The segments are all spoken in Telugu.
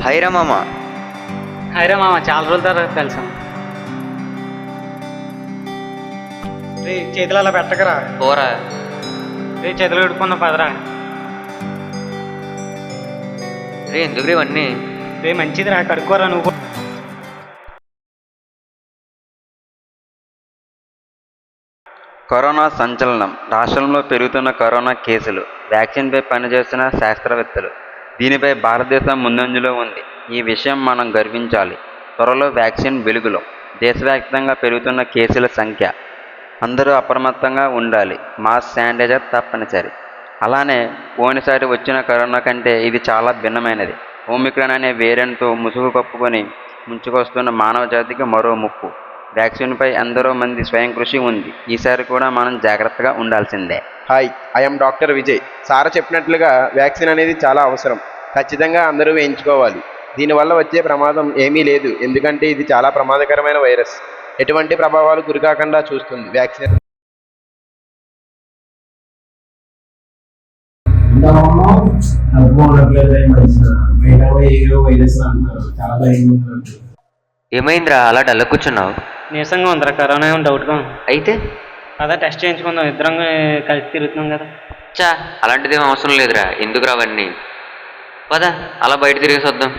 హైరా మామ. హైరా మామ, చాలా రోజుల తర్వాత కలిసాం. రే చేతులు అలా పెట్టకరా. పోరా. రే చేతులు కడుక్కున్న పదరా. రే ఎందుకు ఇవన్నీ? రే మంచిది రా, కడుక్కోరా నువ్వు. కరోనా సంచలనం. రాష్ట్రంలో పెరుగుతున్న కరోనా కేసులు, వ్యాక్సిన్పై పనిచేస్తున్న శాస్త్రవేత్తలు. దీనిపై భారతదేశం ముందంజలో ఉంది. ఈ విషయం మనం గర్వించాలి. త్వరలో వ్యాక్సిన్ వెలుగులో. దేశవ్యాప్తంగా పెరుగుతున్న కేసుల సంఖ్య. అందరూ అప్రమత్తంగా ఉండాలి. మాస్క్, శానిటైజర్ తప్పనిసరి. అలానే పోయినసారి వచ్చిన కరోనా కంటే ఇది చాలా భిన్నమైనది. ఓమిక్రాన్ అనే వేరియంట్తో ముసుగు కప్పుకొని ముంచుకొస్తున్న మానవ జాతికి మరో ముప్పు. వ్యాక్సిన్పై ఎందరో మంది స్వయం కృషి ఉంది. ఈసారి కూడా మనం జాగ్రత్తగా ఉండాల్సిందే. Hi, I'm doctor Vijay. Sir చెప్పినట్లుగా వ్యాక్సిన్ అనేది చాలా అవసరం. ఖచ్చితంగా అందరూ వేయించుకోవాలి. దీనివల్ల వచ్చే ప్రమాదం ఏమీ లేదు, ఎందుకంటే ఇది చాలా ప్రమాదకరమైన వైరస్. ఎటువంటి ప్రభావాలు గురికాకుండా చూస్తుంది వ్యాక్సిన్. ఏమైందిరా అలా డల్ల కూర్చున్నావు? నీరసంగా ఉందిరా, కరోనా ఏమో డౌట్గా ఉంది. అయితే అదా టెస్ట్ చేయించుకుందాం, ఇద్దరం కలిసి తిరుగుతున్నాం కదా. చా, అలాంటిదేం అవసరం లేదురా. ఎందుకు రావన్నీ? పద అలా బయట తిరిగేసి వద్దాం.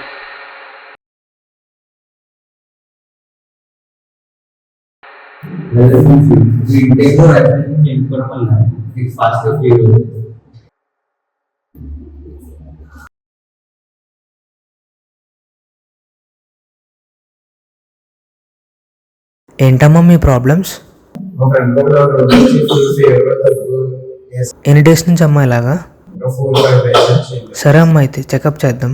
ఏంటమ్మా మీ ప్రాబ్లమ్స్? ఎన్ని డేస్ నుంచి అమ్మా ఇలాగా? సరే అమ్మా, అయితే చెకప్ చేద్దాం.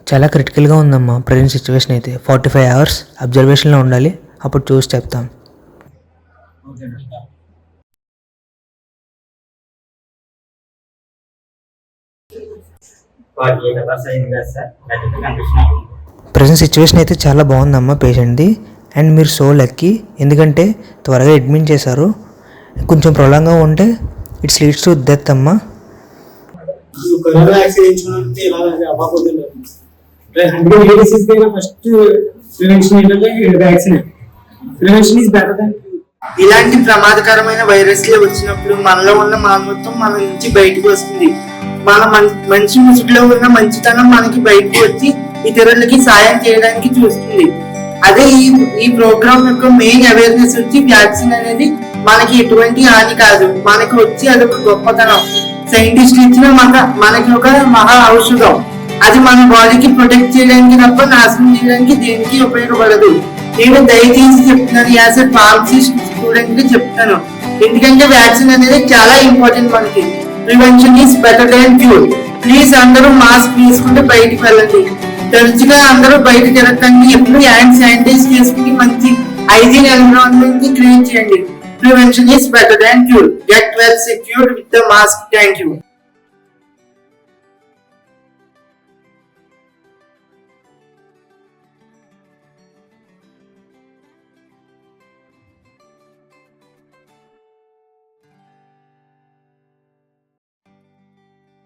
చాలా క్రిటికల్గా ఉందమ్మా ప్రెజెంట్ సిచ్యువేషన్. అయితే 45 hours అబ్జర్వేషన్లో ఉండాలి, అప్పుడు చూసి చెప్తాం. ప్రజెంట్ సిచ్యువేషన్ అయితే చాలా బాగుందమ్మా పేషెంట్ది. అండ్ మీరు సో లక్కీ, ఎందుకంటే త్వరగా అడ్మిట్ చేశారు. కొంచెం ప్రొలాంగ్గా ఉంటే ఇట్స్ లీడ్స్ టు డెత్ అమ్మా. ఇలాంటి ప్రమాదకరమైన వైరస్లే వచ్చినప్పుడు మనలో ఉన్న మానవత్వం మన నుంచి బయటకు వస్తుంది. మన మంచి ముసుగులో ఉన్న మంచితనం మనకి బయటకు వచ్చి ఇతరులకి సాయం చేయడానికి చూస్తుంది. అదే ఈ ప్రోగ్రామ్ యొక్క మెయిన్ అవేర్నెస్ వచ్చి వ్యాక్సిన్ అనేది మనకి ఎటువంటి హాని కాదు, మనకి వచ్చి అదొక గొప్పతనం. సైంటిస్ట్ ఇచ్చిన మనకి ఒక మహా ఔషధం. అది మన బాడీకి ప్రొటెక్ట్ చేయడానికి తప్ప నాశనం చేయడానికి దేనికి ఉపయోగపడదు. నేను దయచేసి చెప్తున్నాను, యాజ్ ఎ ఫార్మసిస్ట్ స్టూడెంట్ గా చెప్తాను. ఎందుకంటే వ్యాక్సిన్ అనేది చాలా ఇంపార్టెంట్ మనకి. Prevention is better than cure. Please అందరూ మాస్క్ తీసుకుంటే బయటకు వెళ్ళండి. తరచుగా అందరూ బయట తిరగండి. ఎప్పుడు హ్యాండ్ శానిటైజ్ చేసుకుని మంచి హైజీన్ ఎన్విరాన్మెంట్ క్రియేట్ చేయండి. Prevention is better than cure. Get well secured with the mask. Thank you.